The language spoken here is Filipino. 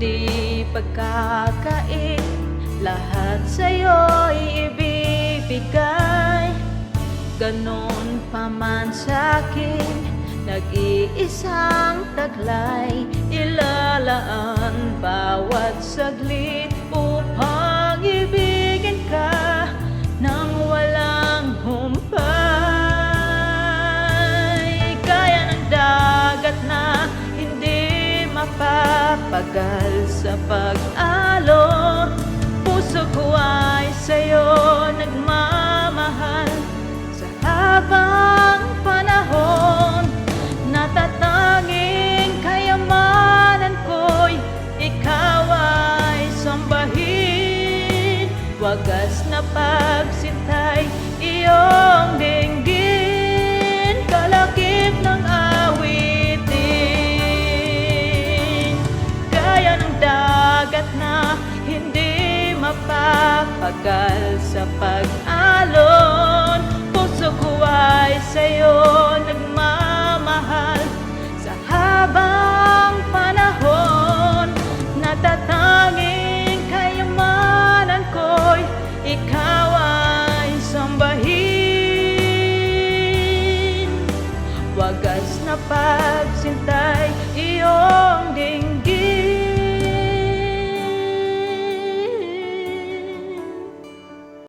di pagkakain, lahat sa'yo'y ibibigay. Ganon pa man sa'kin, nag-iisang taglay, ilalaan bawat saglit upang ibigin ka nang walang humpay. Gaya ng dagat na hindi mapapagal sa pag-alon, puso ko ay sa'yo nagmamahal. Sa habang panahon, natatanging kayamanan ko'y ikaw ay sambahin. Wagas na pagsintay, iyong dinggin, kalakip ng awitin. Gaya ng dagat na hindi mapapagal sa pag-alon, puso ko ay sa'yo nagmamahal. Sa habang panahon, natatanging kayamanan ko'y ikaw ay sambahin. Wagas na pagsintay, iyong dinggin,